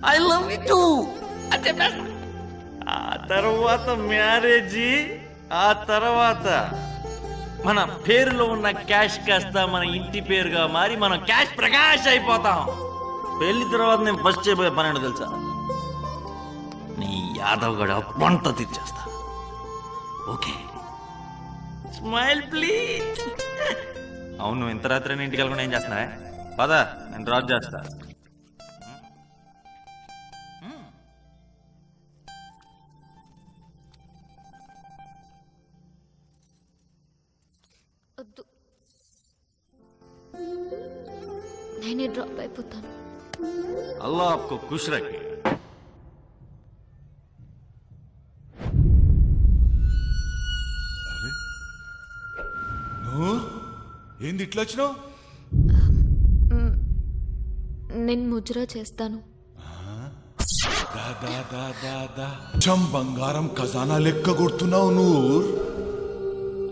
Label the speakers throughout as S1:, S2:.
S1: I love you two అని చెప్పేస్తా. ఆ తర్వాత మ్యారేజీ, ఆ తర్వాత మన పేరులో ఉన్న క్యాష్ కాస్త మన ఇంటి పేరుగా మారి మనం క్యాష్ ప్రకాష్ అయిపోతాం. పెళ్లి తర్వాత నేను ఫస్ట్ చేయబోయే పని ఏంటో తెలుసా? నీ యాదవ్ గడ వంట తీర్చేస్తా. Okay, smile please. అవును, నువ్వు ఇంత రాత్రి ఇంటికి వెళ్ళకుండా ఏం చేస్తున్నావే? పద, నేను డ్రాప్ చేస్తా.
S2: వద్దు, నేనే డ్రాప్ అయిపోతాను.
S1: అల్లా ఆప్కో ఖుష్ రఖే.
S3: ఏంది ఇట్లా వచ్చినావు?
S2: నేను ముజ్రా చేస్తాను.
S3: బంగారం ఖజానా లెక్క కొడుతున్నావు నువ్వు.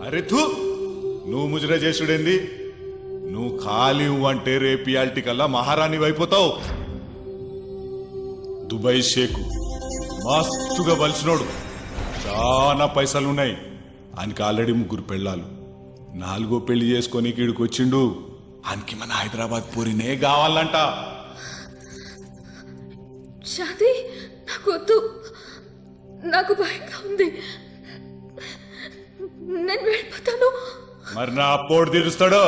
S3: అరే తూ, నువ్వు ముజరా చేసుడేంది? నువ్వు ఖాళీ అంటే రేపు ఇయాల్టి కల్లా మహారాణి అయిపోతావు. దుబాయ్ షేకు మస్తుగా బలిసినోడు, చాలా పైసలున్నాయి. ఆయనకి ఆల్రెడీ 3 పెళ్ళాలు. 4వ పెళ్లి చేసుకొని ఈడికి వచ్చిండు. ఆయనకి మన హైదరాబాద్ పూరినే కావాలంట.
S2: షాదీ నాకు వద్దు, నాకు భయంగా ఉంది, నేను వెళ్ళిపోతాను.
S3: మరి నా అప్పోడు తీరుస్తాడు.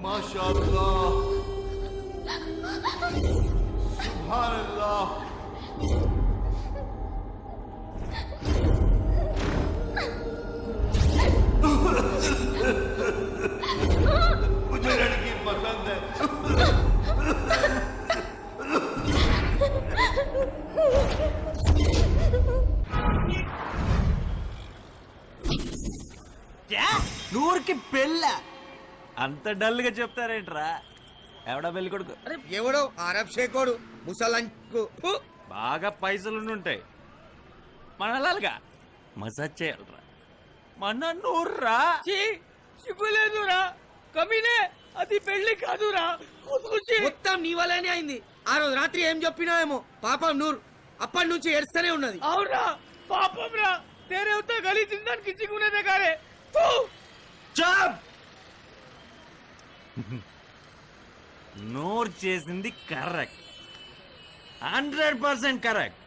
S3: మాషాఅల్లాహ్, సుబ్హానల్లాహ్. मुझे लड़की पसंद है.
S1: నూరుకి పెళ్ళ అంత డల్ గా చెప్తారేంట్రా? ఎవడా పెళ్లి కొడుకు?
S4: అరే ఎవడో అరబ్ షేకోడు ముసలంకు.
S1: బాగా పైసలుంటాయి, మనలాగా మసాజ్ చేయాలరా. మన నూర్రా
S4: సిగ్గులేదురా కమీనే, అది పెళ్లి కాదురా. మొత్తం నీ వల్లనే అయింది. ఆ రోజు రాత్రి ఏం చెప్పినావేమో పాపం నూర్ అప్పటి నుంచి ఏడుస్తూనే ఉన్నది. అవునా పాపం రా, తేరే ఉత్తా గలీ జిందాన్ కిసి గునే దేగారే.
S1: నూర్ చేసింది కరెక్ట్, 100% కరెక్ట్.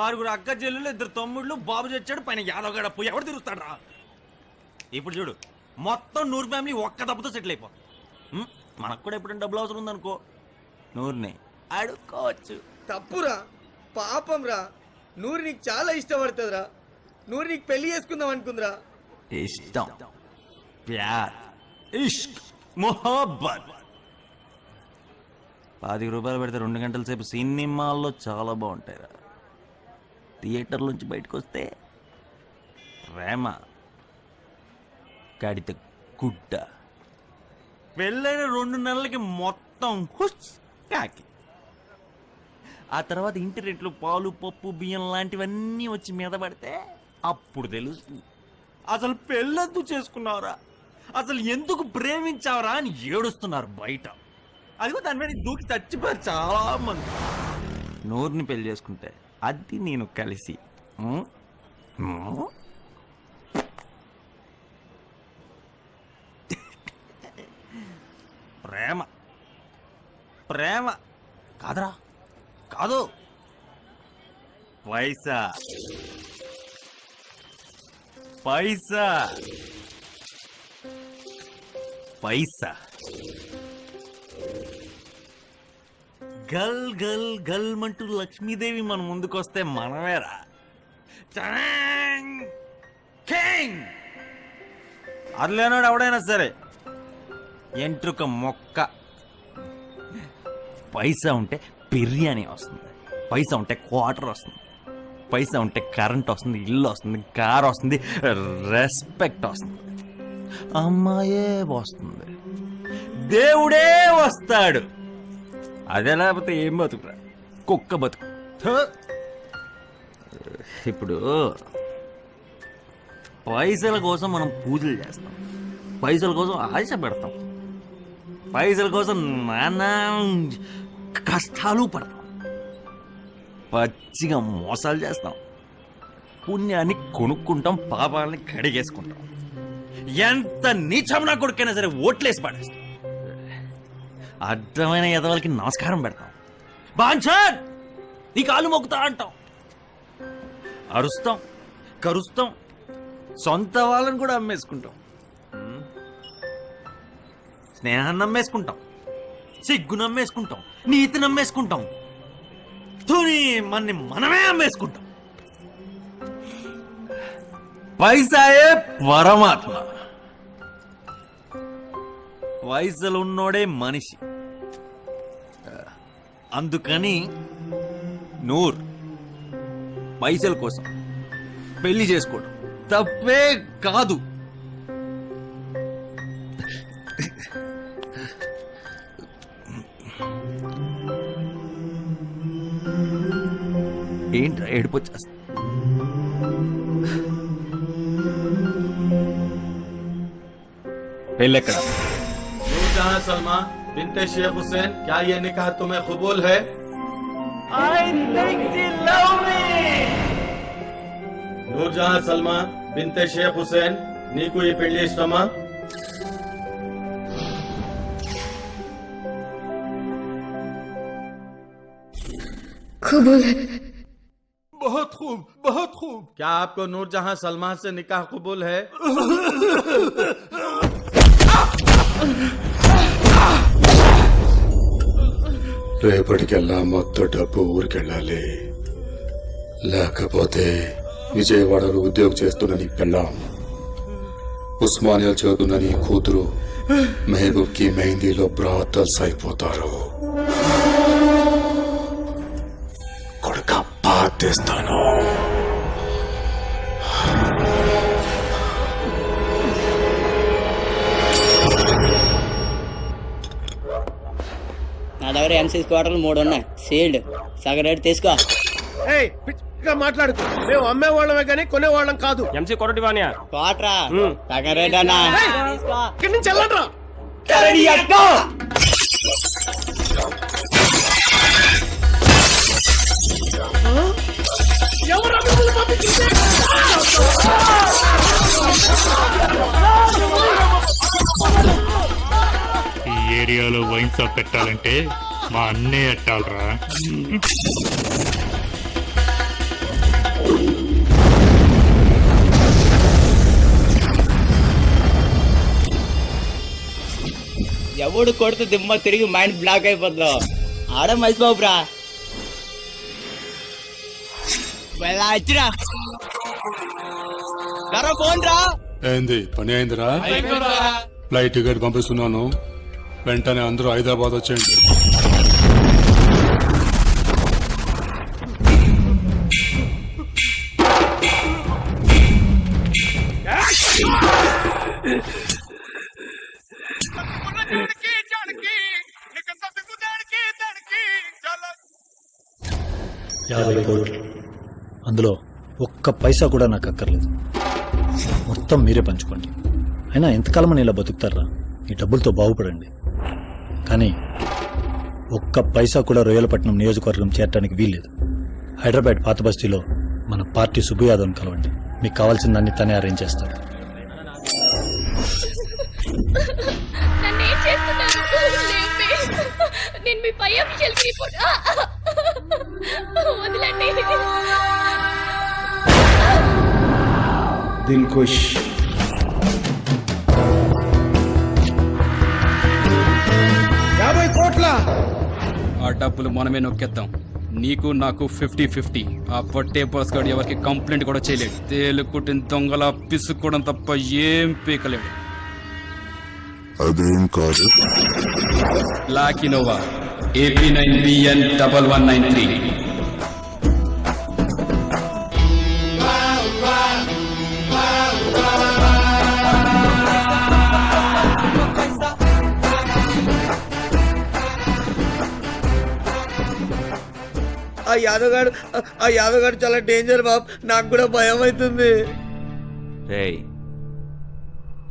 S1: 6 అక్క చెల్లెలు, 2 తమ్ముళ్ళు, బాబు చచ్చాడు, పైన యాదవ్ గడ పోయి ఎవడు తిరుగుతాడు రా. ఇప్పుడు చూడు, మొత్తం నూరు ఫ్యామిలీ ఒక్క దెబ్బతో సెటిల్ అయిపో. మనకు కూడా ఎప్పుడైనా డబ్బులు అవసరం ఉందనుకో, నూరుని అడుక్కోవచ్చు.
S4: తప్పురా, పాపం రా. నూరు నీకు చాలా ఇష్టపడుతుందిరా. నూరు నీకు పెళ్లి చేసుకుందాం అనుకుందిరా.
S1: ఇష్టం, ప్యార్, ఇష్క్, మొహబ్బత్. 10 రూపాయలు పెడితే 2 గంటల సేపు సినిమాల్లో చాలా బాగుంటాయిరా. థియేటర్ నుంచి బయటకు వస్తే ప్రేమ కడిత గుడ్డ. పెళ్ళైన 2 నెలలకి మొత్తం హుస్ కాకి. ఆ తర్వాత ఇంటి రెంట్లు, పాలు, పప్పు, బియ్యం లాంటివన్నీ వచ్చి మీద పడితే అప్పుడు తెలుస్తుంది అసలు పెళ్ళెందుకు చేసుకున్నావురా, అసలు ఎందుకు ప్రేమించావరా అని ఏడుస్తున్నారు బయట. అదిగో దాని మీద దూకి చచ్చిపోయారు చాలా మంది. నూరుని పెళ్లి చేసుకుంటే అది నేను కలిసి ప్రేమ ప్రేమ కాదురా, కాదు, పైసా పైసా పైసా. గల్ గల్ గల్ మంటూ లక్ష్మీదేవి మన ముందుకొస్తే మనమేరా అది లేనాడు ఎవడైనా సరే ఎంట్రుక మొక్క. పైసా ఉంటే బిర్యానీ వస్తుంది, పైసా ఉంటే క్వార్టర్ వస్తుంది, పైసా ఉంటే కరెంట్ వస్తుంది, ఇల్లు వస్తుంది, కార్ వస్తుంది, రెస్పెక్ట్ వస్తుంది, అమ్మాయే వస్తుంది, దేవుడే వస్తాడు. అదే లేకపోతే ఏం బతుకురా, కుక్క బతుకు. ఇప్పుడు పైసల కోసం మనం పూజలు చేస్తాం, పైసల కోసం ఆశ పెడతాం, పైసల కోసం నానా కష్టాలు పడతాం, పచ్చిగా మోసాలు చేస్తాం, పుణ్యాన్ని కొనుక్కుంటాం, పాపాలని కడిగేసుకుంటాం, ఎంత నీచం నా కొడుకైనా సరే ఓట్లేసి పడేస్తాం, అడ్డమైన ఎదవలకి నమస్కారం పెడతాం, బాంఛన్ నీ కాలు మొక్కుతా అంటాం, అరుస్తాం, కరుస్తాం, సొంత వాళ్ళని కూడా అమ్మేసుకుంటాం, స్నేహాన్ని నమ్మేసుకుంటాం, సిగ్గు నమ్మేసుకుంటాం, నీతి నమ్మేసుకుంటాం, తుని మన్ని మనమే అమ్మేసుకుంటాం. పైసాయే పరమాత్మ, పైసలున్నోడే మనిషి. అందుకని నూర్ పైసల కోసం పెళ్లి చేసుకోవడం తప్పే కాదు. ఏంట్రా ఏడిపోచ్చేస్తా? పెళ్ళెక్కడ?
S5: नूरजहां सलमा बिनते शेख हुसैन, क्या ये निकाह तुम्हें कबूल है? नूरजहां सलमा बिनते शेख हुसैन, నీకు ఈ పెళ్లి ఇష్టమా?
S2: कबूल है।
S3: बहुत खूब, बहुत खूब.
S5: क्या आपको नूरजहां सलमा से निकाह कबूल है?
S6: రేపటికెల్లా మొత్తం డబ్బు ఊరికెళ్ళాలి, లేకపోతే విజయవాడలో ఉద్యోగం చేస్తున్న నీ పెళ్ళాం, ఉస్మానియా చదువుతున్న నీ కూతురు మహబూబ్ కి మెహందీలో బ్రాతల్స్ అయిపోతారు. కొడుక బాధేస్తాను.
S7: నా దగ్గర ఎంసీ స్క్వాటర్లు 3 ఉన్నాయి, సీల్డ్, సగం రేటు తీసుకో.
S4: మాట్లాడుకో, మేము అమ్మే వాళ్ళమే కానీ కొనేవాళ్ళం కాదు.
S8: ఎంసీ కొరటి వాణ్యా
S7: క్వార్టరా సగం రేట్ అన్నా తీసుకో.
S4: ఇక్కడి నుంచి వెళ్ళండ్రా. ఎవరు అభివృద్ధి పంపించింది?
S9: ఈ ఏరియాలో వైన్ షాప్ పెట్టాలంటే మా అన్నే ఎట్టాలరా.
S7: ఎవడు కొడుతూ దిమ్మ తిరిగి మైండ్ బ్లాక్ అయిపోతుందో ఆడ మహేష్ బాబు రా. వచ్చిరా ఫోన్ రా.
S6: ఏంది పని అయిందిరా? ఫ్లైట్ టికెట్ పంపిస్తున్నాను, వెంటనే అందరూ హైదరాబాద్ వచ్చేయండి.
S10: అందులో ఒక్క పైసా కూడా నాకు అక్కర్లేదు, మొత్తం మీరే పంచుకోండి. అయినా ఎంతకాలం ఇలా బతుకుతారా? ఈ డబ్బులతో బాగుపడండి. కానీ ఒక్క పైసా కూడా రొయ్యలపట్నం నియోజకవర్గం చేరడానికి వీల్లేదు. హైదరాబాద్ పాత బస్తీలో మన పార్టీ సుబ్బు యాదవ్ని కలవండి, మీకు కావాల్సిందన్నీ తనే అరేంజ్ చేస్తాడు.
S2: నన్నేం చేస్తున్నారు? నేను మీ పై అఫీషియల్ రిపోర్ట్ వదలండి.
S6: దిల్ ఖుష్.
S11: ఆ డబ్బులు మనమే నొక్కేద్దాం. నీకు నాకు 50-50. ఆ పట్టే పాస్ గార్డ్ ఎవరికి కంప్లైంట్ కూడా చేయలేడు. తేలు కుట్టిన దొంగల పిసుక్కోవడం తప్ప ఏం పీకలేడు.
S6: అదేం కాదు.
S11: లాకినోవా AP9BN1193.
S4: ఆ యాదవ్ గారు చాలా డేంజర్ బాబు, నాకు కూడా భయం అవుతుంది.
S1: రేయ్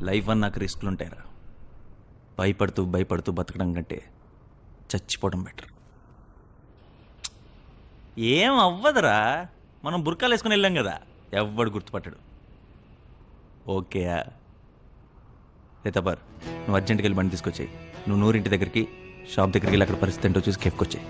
S1: లైఫ్ అని నాకు రిస్క్లు ఉంటాయిరా. భయపడుతూ భయపడుతూ బతకడం కంటే చచ్చిపోవడం బెటర్. ఏం అవ్వదురా, మనం బుర్కాలు వేసుకుని వెళ్ళాం కదా, ఎవ్వడు గుర్తుపట్టాడు. ఓకే రేతబార్, నువ్వు అర్జెంట్కి వెళ్ళి బండి తీసుకొచ్చాయి. నువ్వు 100 ఇంటి దగ్గరికి, షాప్ దగ్గరికి వెళ్ళి అక్కడ పరిస్థితి ఏంటో చూసి కేపుకొచ్చాయి.